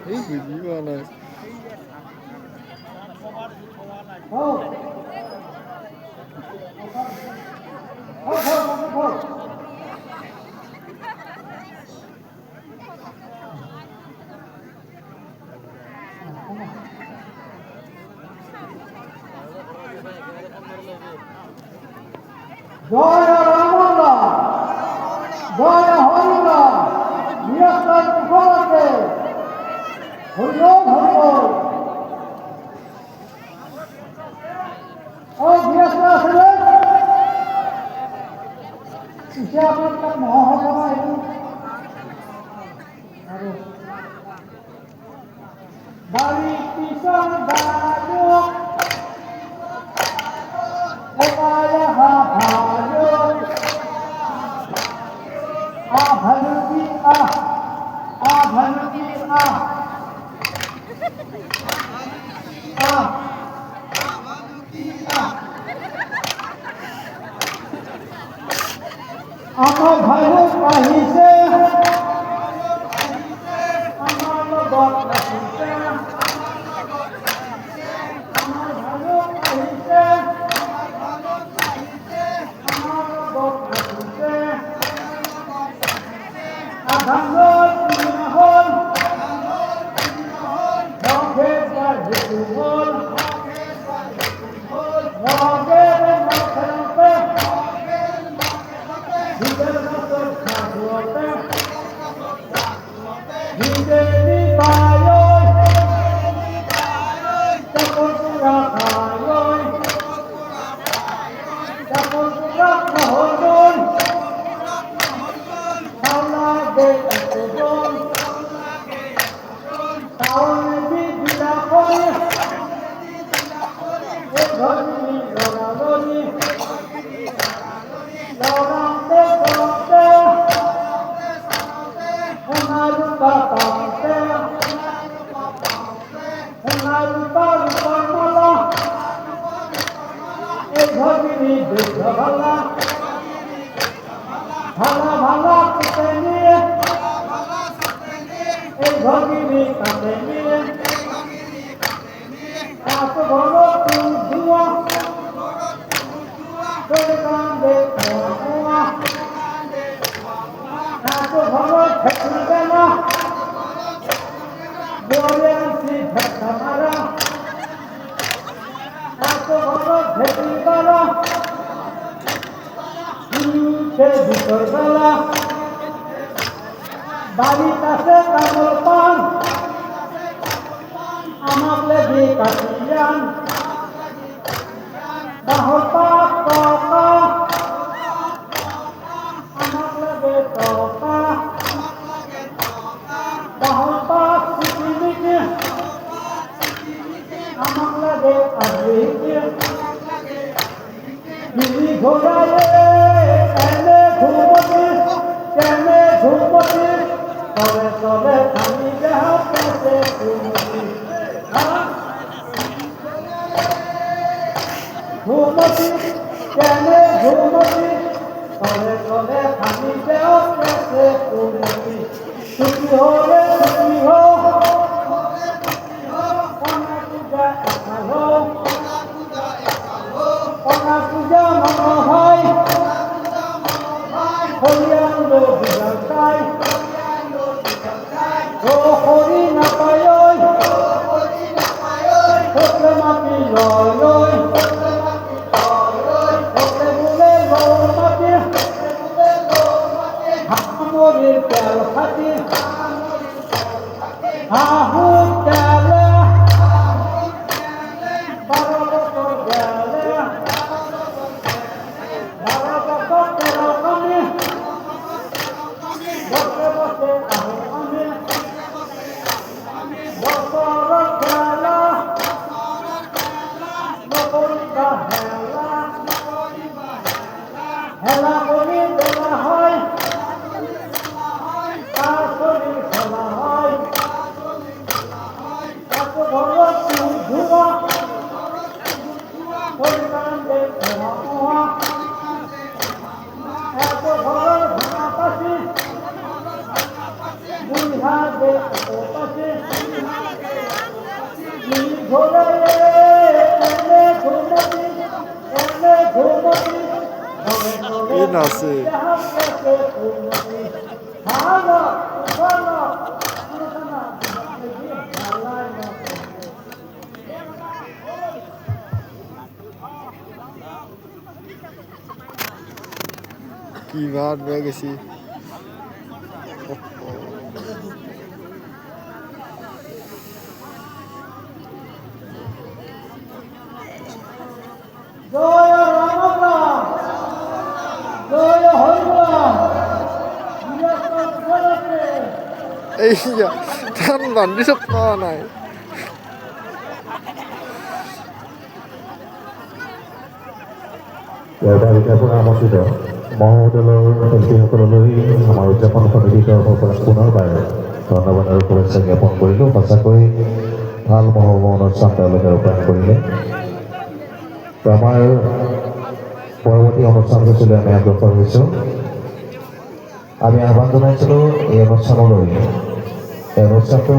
এই বুঝিবা না জয় রামলা জয় হরিলা নিরস্তার কুফলকে হরিল হরিল ও গৃহস্থ আসলে ইসে আপনার একটা মহাসভা এবং বাড়ি পিছন বাজু এবারে ভালো ভালুকি ভালুকি আমার ভালো কাহিছে আমার লগত কাহিছে আমার ভালো কাহিছে আমার লগত কাহিছে আধাঙ্গল হল রঙে বাড়ি হল রঙের নখরতে হিদের মতো খাওয়াতে হিদেরি বায়োই চকরা খায়োই চকরা খায়োই সালা দে এতজন তাওনে বিদিলা করে এ ধরি লড়ালড়ি লড়াতে করতে সোনারূপা পাতে সোনারূপা রূপমালা এ ধরি দেশ ভালা ভালা ভালা পেতে নিয়ে এই ভগিনী কাছে নিয়ে এত বড় ধুয়া তোর কান্দে ধোয়া এত বড় ঠেকলি বেলা বলে আসি ধাক্কা মারা এত বড় ঠেকলি বেলা ভিতর বেলা বাড়ির কাছে কামল পান আমার লেগে কাটিয়ান বাহতা কথা আমার লেগে কথা বাহতা সিটিমিকে আমার লেগে আজকে দিদি ঘোড়ায় কেনে ঘুমতি কেনে ঘুমতি তবে তবে আমি যাহা পেতে ঘুমতি কেনে ঘুমতি তবে তবে আমি যাহা পেতে ঘুমতি ছুটি হলে ছুটি হোক অনা পূজা একা হোক অনা পূজা মনে হয় হরিয়ান্দ বিজয় ও হরি না পায় ছোটে মাটি লয় ছোটে বলে মাটি হামরের তেল খাটি হাহু তেলে 12 বছর গেলে 12 বছর 13 কমে বসে বসে আমি বছর খেলা নকরিবা হেলা বলি দেওয়া হয় তার শরীর আপোপাশে ঘোরে এনে ঘুমতি এই নাচে ভালো ভালো কি বার হয়ে গেছি জয় রামরাম জয় হরিরাম এই ধান বান্ধি চব পোৱা নাই ইয়াৰ বাহিৰে পৰা আমন্ত্ৰিত মহোদলৰ শিল্পীসকললৈ আমাৰ উদযাপন সমিতিৰ তৰফৰ পৰা পুনৰবাৰ ধন্যবাদ আৰু শুভেচ্ছা জ্ঞাপন কৰিলোঁ। সঁচাকৈ ভাল মহোহো অনুষ্ঠান তেওঁলোকে ৰূপায়ণ কৰিলে। তো আমাৰ পৰৱৰ্তী অনুষ্ঠানসূচীলৈ আমি অগ্ৰসৰ হৈছোঁ। আমি আহ্বান জনাইছিলোঁ এই অনুষ্ঠানলৈ এই অনুষ্ঠানটো